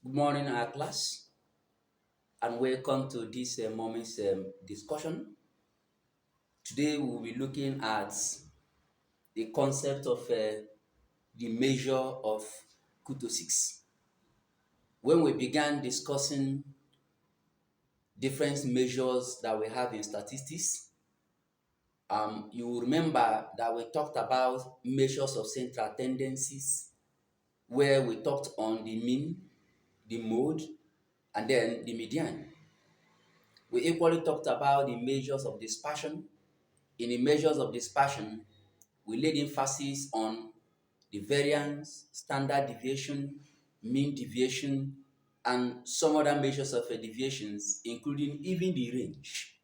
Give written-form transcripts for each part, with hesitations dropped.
Good morning, our class, and welcome to this moment's discussion. Today, we will be looking at the concept of the measure of Kurtosis. When we began discussing different measures that we have in statistics, you will remember that we talked about measures of central tendencies, where we talked on the mean, the mode, and then the median. We equally talked about the measures of dispersion. In the measures of dispersion, we laid emphasis on the variance, standard deviation, mean deviation, and some other measures of deviations, including even the range.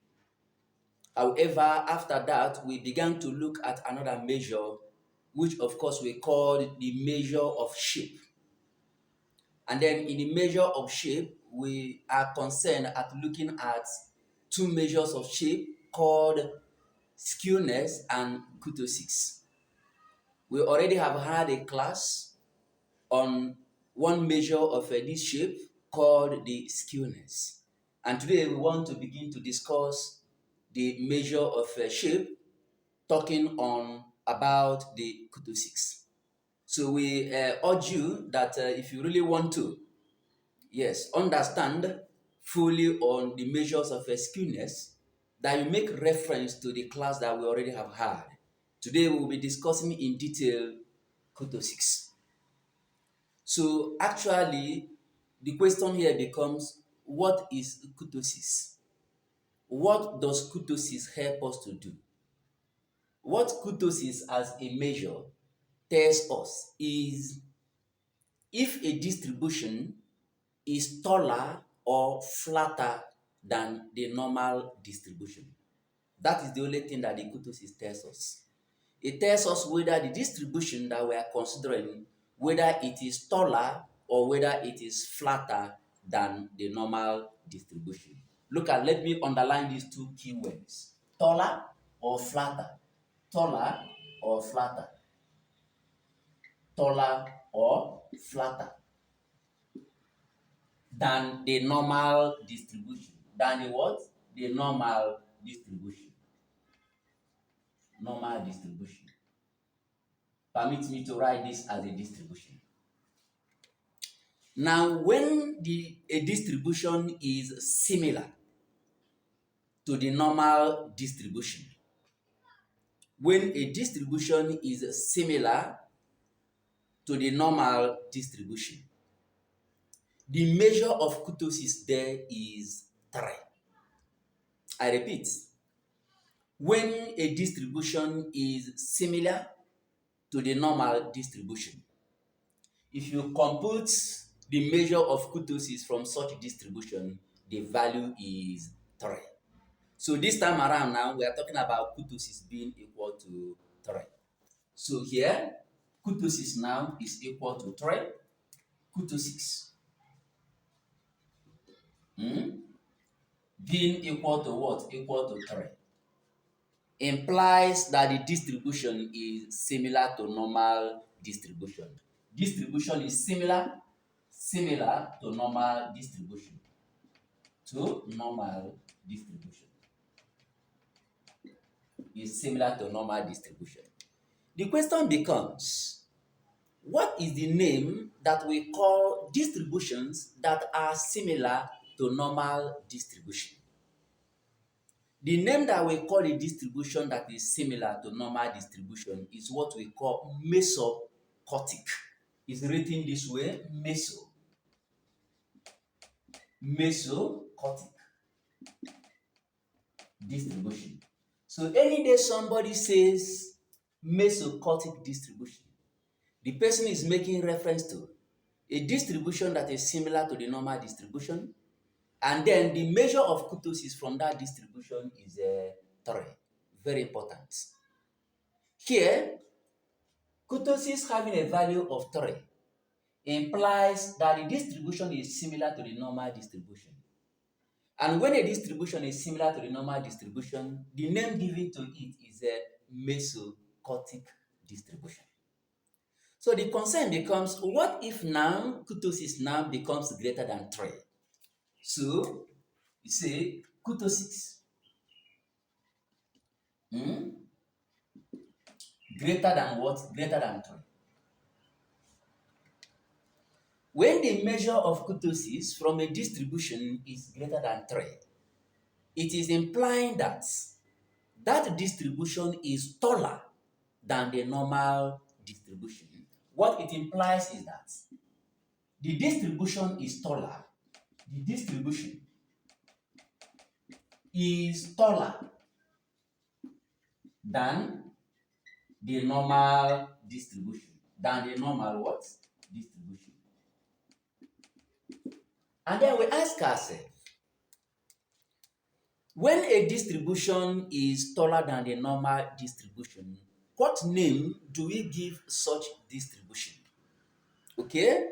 However, after that, we began to look at another measure, which of course we called the measure of shape. And then in the measure of shape, we are concerned at looking at two measures of shape called skewness and kurtosis. We already have had a class on one measure of this shape called the skewness. And today we want to begin to discuss the measure of shape, talking on about the kurtosis. So we urge you that if you really want to, yes, understand fully on the measures of skewness, that you make reference to the class that we already have had. Today we will be discussing in detail Kurtosis. So actually, the question here becomes, what is Kurtosis? What does Kurtosis help us to do? What Kurtosis as a measure tells us is if a distribution is taller or flatter than the normal distribution. That is the only thing that the kurtosis tells us. It tells us whether the distribution that we are considering, whether it is taller or whether it is flatter than the normal distribution. Let me underline these two keywords. Taller or flatter. Taller or flatter. Taller or flatter than the normal distribution. Than the what? The normal distribution. Normal distribution. Permit me to write this as a distribution. Now, when a distribution is similar to the normal distribution, when a distribution is similar to the normal distribution, the measure of kurtosis there is 3. I repeat, when a distribution is similar to the normal distribution, if you compute the measure of kurtosis from such distribution, the value is 3. So this time around now, we are talking about kurtosis being equal to 3. So here, kurtosis now is equal to 3. Kurtosis being equal to what? Equal to 3. Implies that the distribution is similar to normal distribution. Distribution is similar to normal distribution. Is similar to normal distribution. The question becomes, what is the name that we call distributions that are similar to normal distribution? The name that we call a distribution that is similar to normal distribution is what we call Mesokurtic. It's written this way, Mesokurtic distribution. So any day somebody says Mesokurtic distribution, the person is making reference to a distribution that is similar to the normal distribution, and then the measure of kurtosis from that distribution is 3. Very important. Here, kurtosis having a value of 3 implies that the distribution is similar to the normal distribution. And when a distribution is similar to the normal distribution, the name given to it is a Mesokurtic distribution. So the concern becomes, what if now kurtosis now becomes greater than 3? So you say kurtosis greater than what? Greater than 3. When the measure of kurtosis from a distribution is greater than 3, it is implying that that distribution is taller than the normal distribution. What it implies is that the distribution is taller. The distribution is taller than the normal distribution. Than the normal what? Distribution. And then we ask ourselves, when a distribution is taller than the normal distribution, what name do we give such distribution? Okay?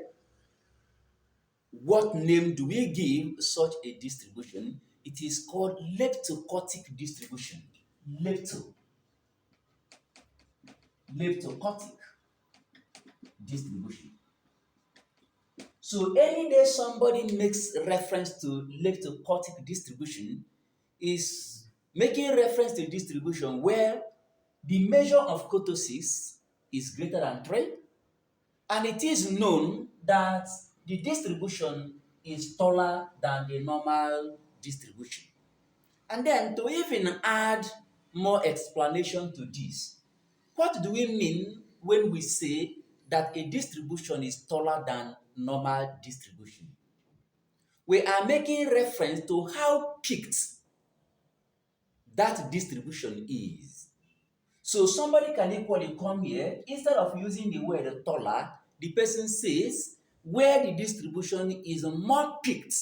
What name do we give such a distribution? It is called leptokurtic distribution. Leptokurtic distribution. So any day somebody makes reference to leptokurtic distribution is making reference to distribution where the measure of kurtosis is greater than 3, and it is known that the distribution is taller than the normal distribution. And then to even add more explanation to this, what do we mean when we say that a distribution is taller than normal distribution? We are making reference to how peaked that distribution is. So somebody can equally come here, instead of using the word taller, the person says where the distribution is more peaked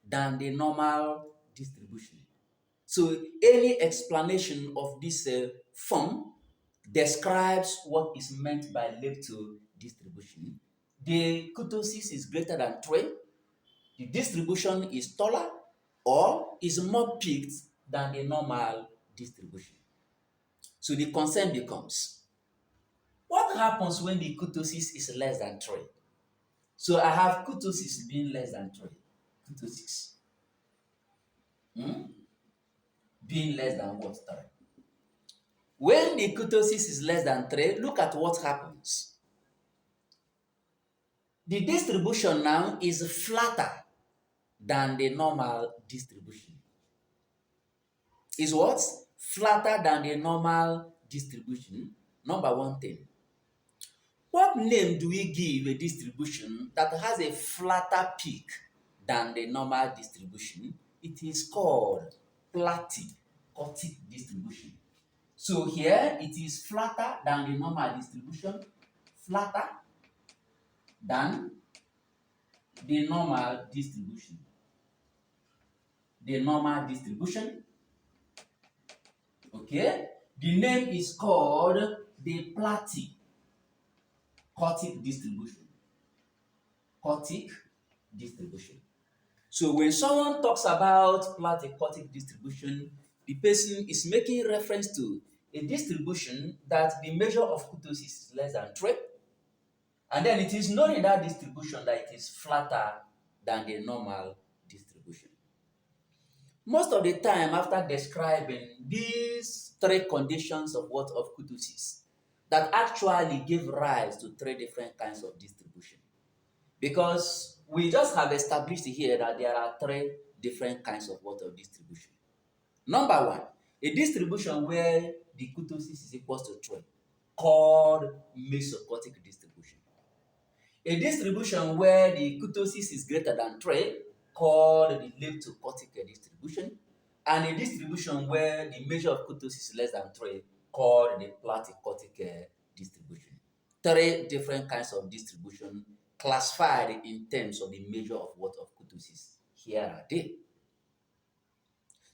than the normal distribution. So any explanation of this form describes what is meant by lepto distribution. The kurtosis is greater than 3, the distribution is taller or is more peaked than the normal distribution. So the concern becomes, what happens when the kurtosis is less than 3? So I have kurtosis being less than 3. Kurtosis being less than what? 3. When the kurtosis is less than 3, look at what happens. The distribution now is flatter than the normal distribution. Is what? Flatter than the normal distribution. Number one thing. What name do we give a distribution that has a flatter peak than the normal distribution? It is called Platykurtic distribution. So here it is flatter than the normal distribution, flatter than the normal distribution. The normal distribution, okay? The name is called the Platykurtic distribution. Kurtic distribution. So when someone talks about Platykurtic distribution, the person is making reference to a distribution that the measure of kurtosis is less than 3, and then it is known in that distribution that it is flatter than the normal distribution. Most of the time, after describing these 3 conditions of what of kurtosis, that actually give rise to 3 different kinds of distribution. Because we just have established here that there are 3 different kinds of what of distribution. Number 1, a distribution where the kurtosis is equal to 3, called Mesokurtic distribution. A distribution where the kurtosis is greater than 3, called the Leptokurtic distribution. And a distribution where the measure of kurtosis is less than 3, called the Platykurtic distribution. 3 different kinds of distribution classified in terms of the measure of what of kurtosis. Here are they.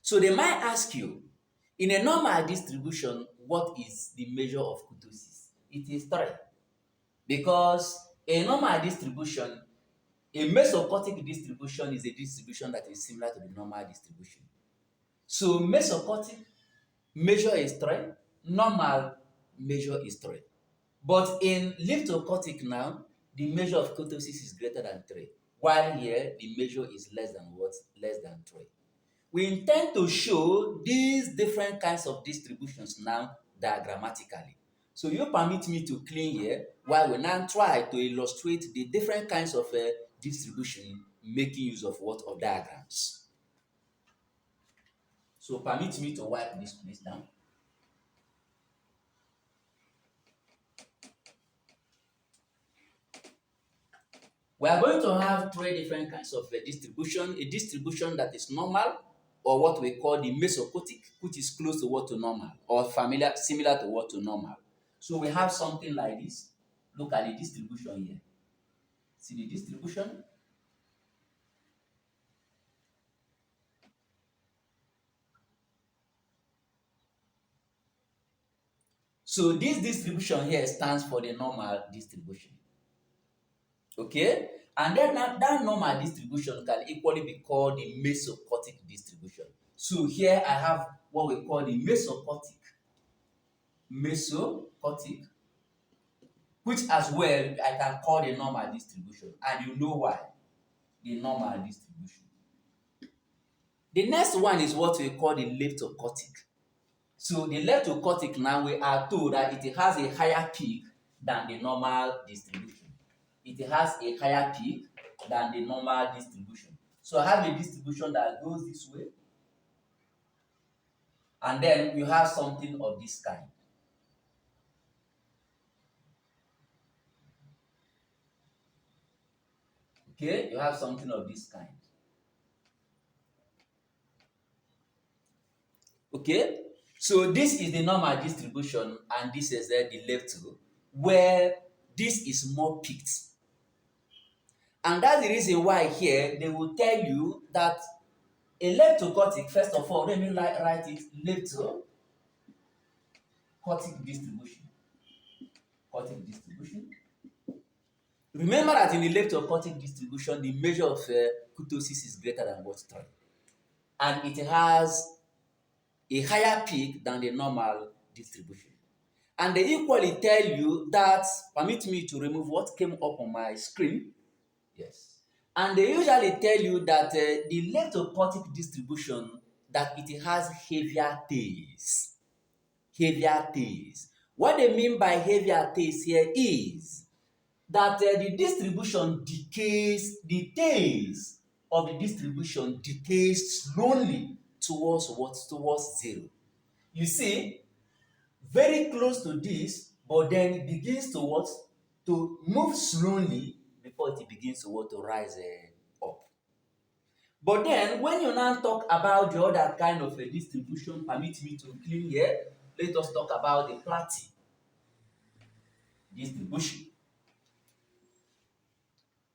So they might ask you, in a normal distribution, what is the measure of kurtosis? It is 3. Because a normal distribution, a Mesokurtic distribution is a distribution that is similar to the normal distribution. So Mesokurtic measure is 3, normal measure is 3. But in Leptokurtic now, the measure of kurtosis is greater than 3, while here the measure is less than what? Less than 3. We intend to show these different kinds of distributions now diagrammatically. So you permit me to clean here while we now try to illustrate the different kinds of distribution making use of what? Of diagrams. So permit me to wipe this place down. We are going to have 3 different kinds of distribution. A distribution that is normal, or what we call the Mesokurtic, which is close to what? To normal, or familiar, similar to what? To normal. So we have something like this. Look at the distribution here. See the distribution? So this distribution here stands for the normal distribution. Okay? And then that normal distribution can equally be called the Mesokurtic distribution. So here I have what we call the Mesokurtic, which as well I can call the normal distribution. And you know why? The normal distribution. The next one is what we call the Leptokurtic. So the Leptokurtic now, we are told that it has a higher peak than the normal distribution. It has a higher peak than the normal distribution. So I have a distribution that goes this way, and then you have something of this kind. Okay, you have something of this kind. Okay, so this is the normal distribution, and this is the lepto, where this is more peaked. And that's the reason why here they will tell you that a leptokurtic, first of all, let me write it, leptokurtic distribution. Kurtic distribution. Remember that in the leptokurtic distribution, the measure of kurtosis is greater than what? 3. And it has a higher peak than the normal distribution. And they equally tell you that, permit me to remove what came up on my screen. Yes. And they usually tell you that the leptokurtic distribution, that it has heavier tails. Heavier tails. What they mean by heavier tails here is that the distribution decays, the tails of the distribution decays slowly towards what? Towards 0. You see, very close to this, but then it begins to what? To move slowly before it begins to what? To rise up. But then when you now talk about the other kind of a distribution, permit me to clean here. Let us talk about the Platy distribution.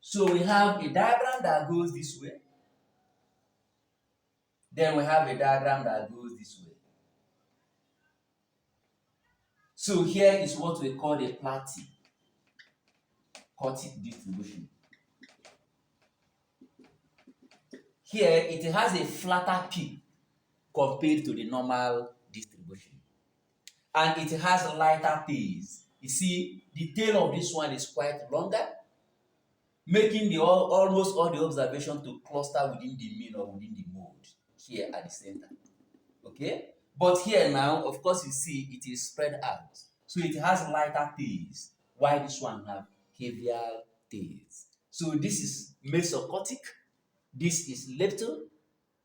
So we have a diagram that goes this way. Then we have a diagram that goes this way. So here is what we call the Platykurtic distribution. Here it has a flatter peak compared to the normal distribution. And it has lighter tails. You see, the tail of this one is quite longer, making almost all the observation to cluster within the mean or within the mode here at the center. Okay? But here now, of course, you see it is spread out. So it has lighter tails, while this one have heavier tails. So this is Mesokurtic, this is Lepto,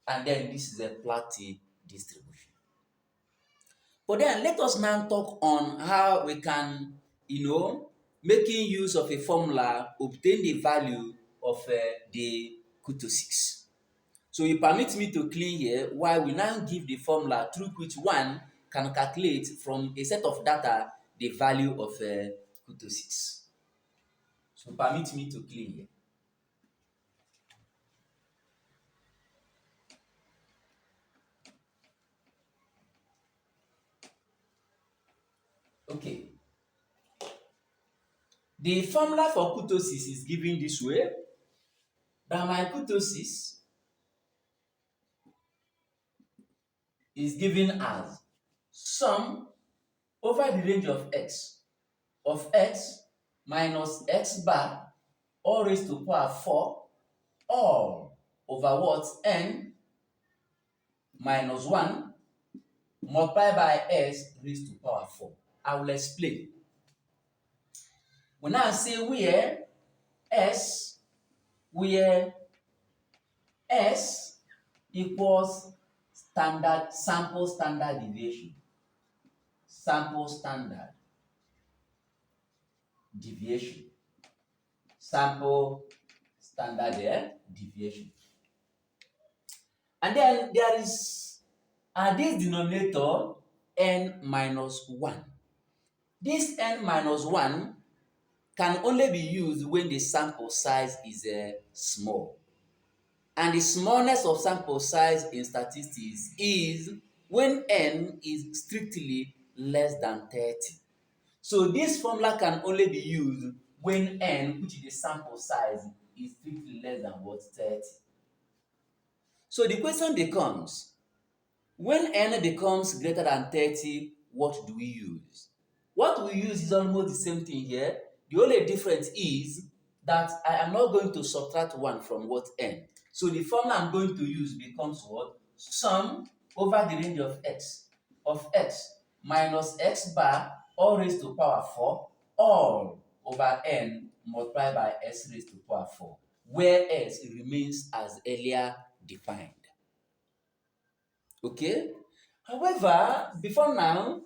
and then this is a Platy distribution. But then let us now talk on how we can, making use of a formula, obtain the value of the kurtosis. So you permit me to clean here while we now give the formula through which one can calculate from a set of data the value of kurtosis. So permit me to clean here. Okay. The formula for kurtosis is given this way. That my kurtosis is given as sum over the range of x of x minus x bar all raised to power 4 all over what? N minus 1 multiplied by s raised to power 4. I will explain. We now say where s equals sample standard deviation. Sample standard deviation. Sample standard deviation. And then there is this denominator n minus 1. This n minus 1 can only be used when the sample size is small. And the smallness of sample size in statistics is when n is strictly less than 30. So this formula can only be used when n, which is the sample size, is strictly less than what? 30. So the question becomes, when n becomes greater than 30, what do we use? What we use is almost the same thing here. The only difference is that I am not going to subtract 1 from what? N. So the formula I'm going to use becomes what? Sum over the range of x minus x bar all raised to power 4 all over n multiplied by s raised to power 4, where s remains as earlier defined. Okay? However, before now,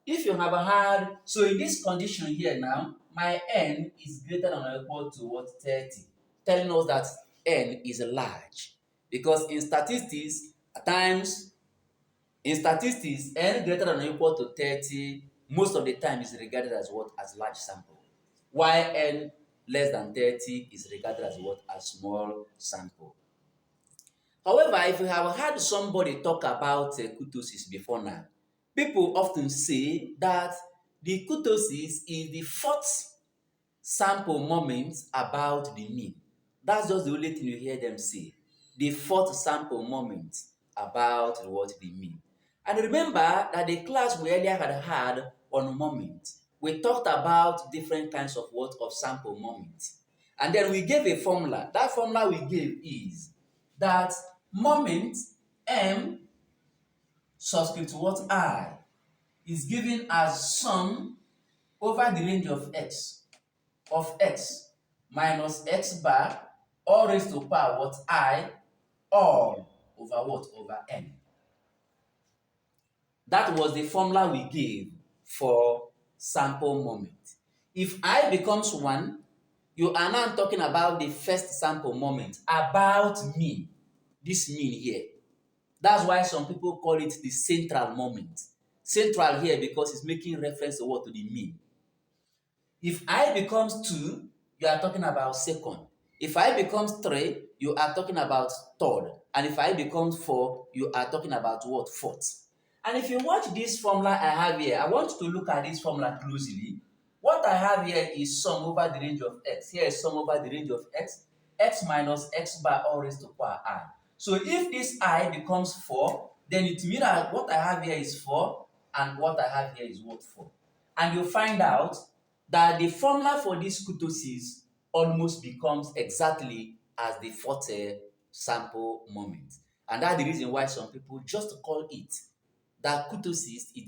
if you have had, so in this condition here now, my n is greater than or equal to what? 30, telling us that n is large. Because in statistics, at times, n greater than or equal to 30, most of the time is regarded as what? As large sample. While n less than 30 is regarded as what? As small sample. However, if you have heard somebody talk about kurtosis before now, people often say that the kurtosis is the fourth sample moment about the mean. That's just the only thing you hear them say. The fourth sample moment about what the mean. And remember that the class we earlier had on moment, we talked about different kinds of what? Of sample moments. And then we gave a formula. That formula we gave is that moment m subscript what? I is given as sum over the range of x minus x bar all raised to power what? I all over what? Over n. That was the formula we gave for sample moment. If I becomes 1, you are now talking about the first sample moment, about mean, this mean here. That's why some people call it the central moment. Central here because it's making reference to what? To the mean. If I becomes 2, you are talking about second. If I becomes 3, you are talking about third. And if I becomes 4, you are talking about what? Fourth. And if you watch this formula I have here, I want you to look at this formula closely. What I have here is sum over the range of x. Here is sum over the range of x minus x bar all raised to power I. So if this I becomes 4, then it means that what I have here is 4, and what I have here is what? 4. And you find out that the formula for this kurtosis almost becomes exactly as the fourth sample moment. And that's the reason why some people just call it that kurtosis is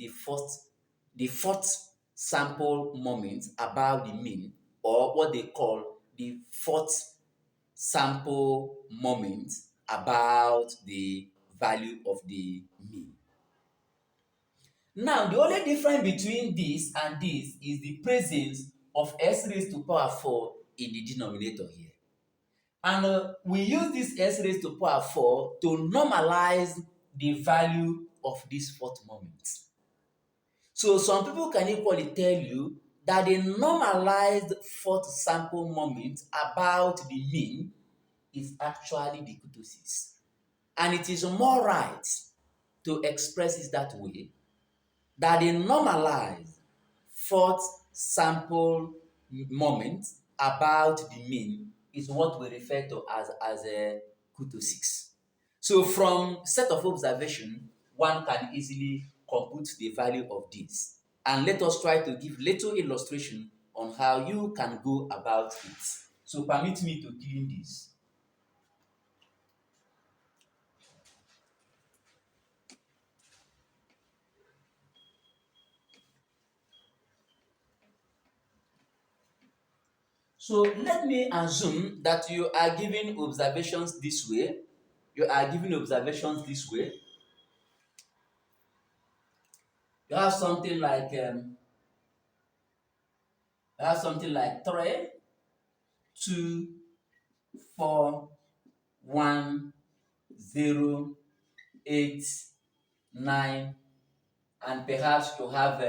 the fourth sample moment about the mean, or what they call the fourth sample moment about the value of the mean. Now, the only difference between this and this is the presence of s raised to power 4 in the denominator here. And we use this s raised to power 4 to normalize the value of this fourth moment. So some people can equally tell you that the normalized fourth sample moment about the mean is actually the kurtosis. And it is more right to express it that way, that the normalized fourth sample moment about the mean is what we refer to as a kurtosis. So from set of observation, one can easily compute the value of this. And let us try to give little illustration on how you can go about it. So permit me to clean this. So let me assume that you are giving observations this way. You are giving observations this way. You have something like 3, 2, 4, 1, 0, 8, 9, and perhaps you have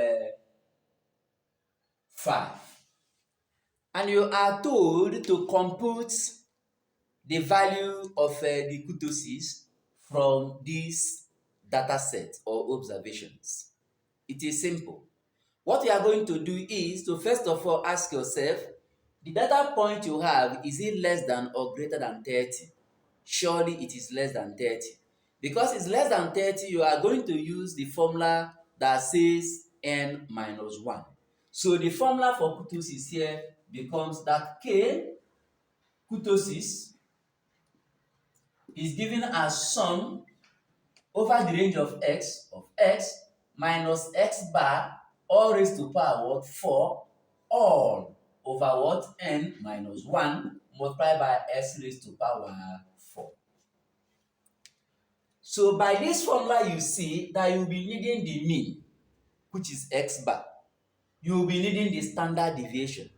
5. And you are told to compute the value of the kurtosis from this data set or observations. It is simple. What you are going to do is to first of all ask yourself, the data point you have, is it less than or greater than 30? Surely it is less than 30. Because it's less than 30, you are going to use the formula that says n minus 1. So the formula for kurtosis here becomes that k kurtosis is given as sum over the range of x minus x bar all raised to power what? 4 all over what? N minus 1 multiplied by s raised to power 4. So by this formula you see that you will be needing the mean, which is x bar. You will be needing the standard deviation.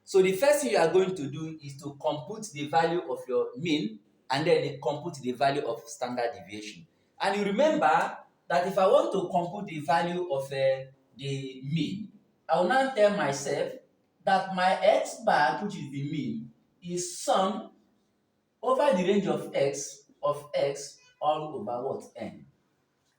So the first thing you are going to do is to compute the value of your mean and then compute the value of standard deviation. And you remember that if I want to compute the value of the mean, I will now tell myself that my x bar, which is the mean, is sum over the range of x all over what? N,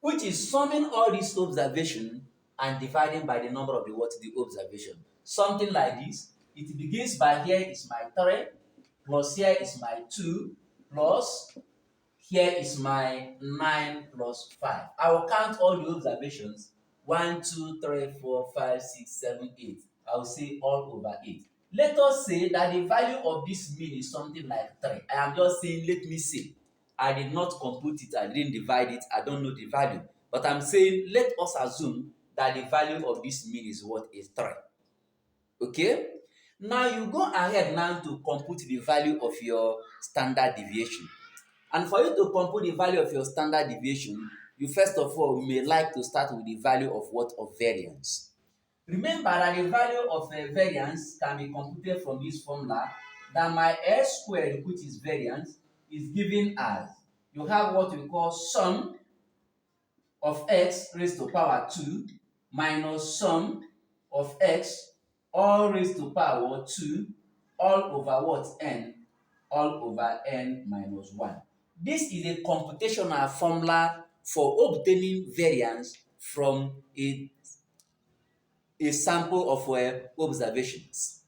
which is summing all these observations and dividing by the number of the observation. Something like this. It begins by here is my 3, plus here is my 2, plus here is my 9 plus 5. I will count all the observations. 1, 2, 3, 4, 5, 6, 7, 8. I will say all over 8. Let us say that the value of this mean is something like 3. I am just saying, let me say. I did not compute it, I didn't divide it, I don't know the value. But I'm saying, let us assume that the value of this mean is what? Is 3. Okay? Now you go ahead now to compute the value of your standard deviation. And for you to compute the value of your standard deviation, you first of all may like to start with the value of what? Of variance. Remember that the value of variance can be computed from this formula, that my s squared, which is variance, is given as, you have what we call sum of x raised to power 2 minus sum of x all raised to power 2 all over what? N, all over n minus 1. This is a computational formula for obtaining variance from a sample of observations.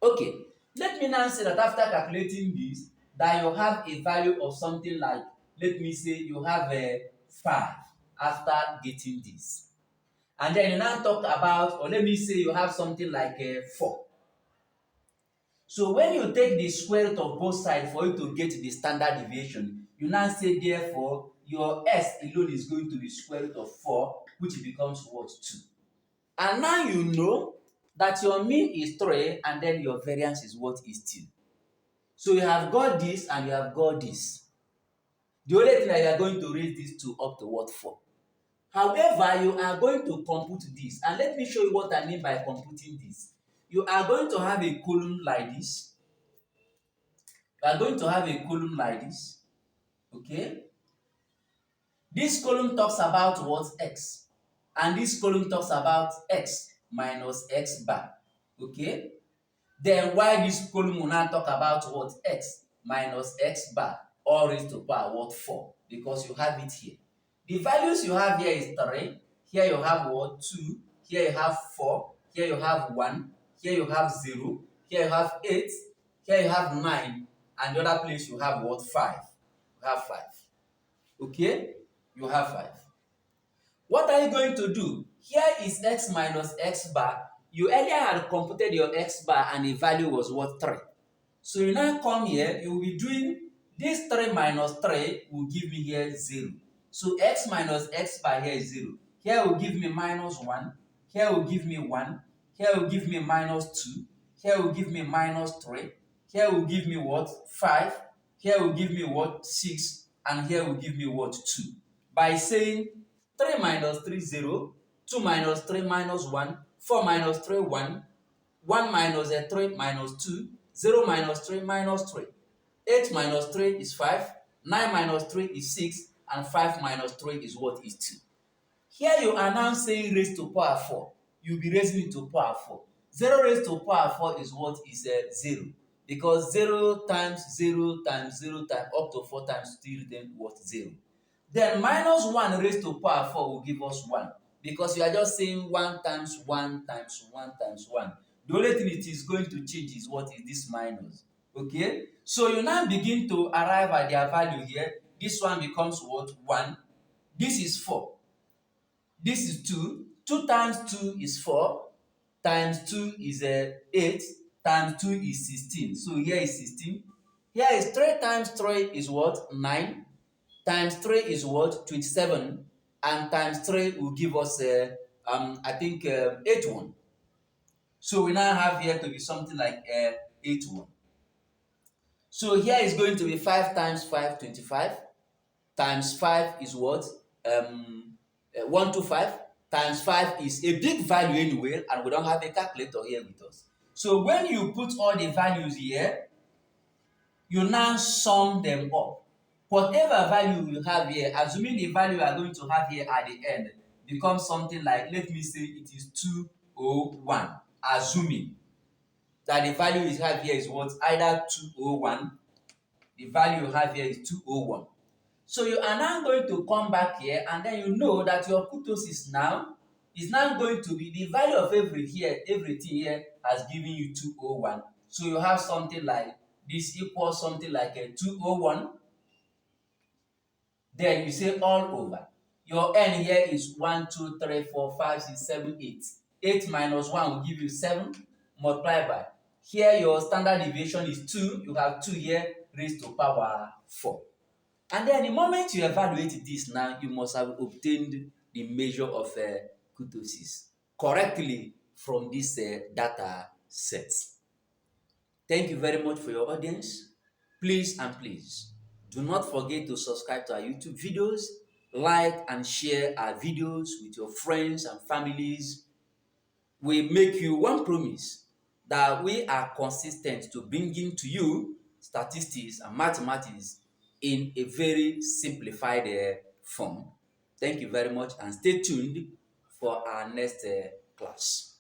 Okay, let me now say that after calculating this, that you have a value of something like, let me say you have a 5 after getting this. And then you now talk about, or let me say you have something like a 4. So when you take the square root of both sides for you to get the standard deviation, you now say therefore your s alone is going to be square root of 4, which becomes what? 2. And now you know that your mean is 3 and then your variance is what? Is 2. So you have got this and you have got this. The only thing that you are going to raise this to up to what? 4. However, you are going to compute this. And let me show you what I mean by computing this. You are going to have a column like this. You are going to have a column like this. Okay? This column talks about what? X. And this column talks about x minus x bar. Okay? Then why this column will now talk about what? X minus x bar all raised to power what? 4. Because you have it here. The values you have here is 3. Here you have what? 2. Here you have 4. Here you have 1. Here you have 0. Here you have 8. Here you have 9. And the other place you have what? 5. You have 5. Okay? You have 5. What are you going to do? Here is x minus x bar. you earlier had computed your x bar and the value was what? 3. So you now come here, you will be doing this 3 minus 3 will give me here 0. So x minus x bar here is 0. Here will give me minus 1. Here will give me 1. Here will give me minus 2. Here will give me minus 3. Here will give me what? 5. Here will give me what? 6. And here will give me what? 2. By saying 3 minus 3, 0. 2 minus 3 minus 1. 4 minus 3, 1. 1 minus 3 minus 2. 0 minus 3 minus 3. 8 minus 3 is 5. 9 minus 3 is 6. And 5 minus 3 is what? Is 2. Here you are now saying raised to power 4. You'll be raising it to power 4. 0 raised to power 4 is what? Is 0. Because 0 times 0 times 0 times up to 4 times still return what? 0. Then minus 1 raised to power 4 will give us 1. Because you are just saying 1 times 1 times 1 times 1. The only thing it is going to change is what? Is this minus. Okay? So you now begin to arrive at their value here. This one becomes what? 1. This is 4. This is 2. 2 times 2 is 4. Times 2 is 8. Times 2 is 16. So here is 16. Here is 3 times 3 is what? 9. Times 3 is what? 27. And times 3 will give us, I think, 81. So we now have here to be something like 81. So here is going to be 5 times 5, 25. Times 5 is what? 125. Times 5 is a big value anyway, and we don't have a calculator here with us. So when you put all the values here, you now sum them up. Whatever value you have here, assuming the value you are going to have here at the end becomes something like, let me say it is 201, assuming that the value you have here is what? Either 201, the value you have here is 201. So you are now going to come back here, and then you know that your kurtosis now is now going to be the value of everything here has given you 201. So you have something like this equals something like a 201. Then you say all over. Your n here is 1, 2, 3, 4, 5, 6, 7, 8. 8 minus 1 will give you 7 multiplied by. Here your standard deviation is 2. You have 2 here raised to power 4. And then the moment you evaluate this now, you must have obtained the measure of kurtosis correctly from this data set. Thank you very much for your audience. Please and please, do not forget to subscribe to our YouTube videos, like and share our videos with your friends and families. We make you one promise that we are consistent to bringing to you statistics and mathematics in a very simplified form. Thank you very much and stay tuned for our next class.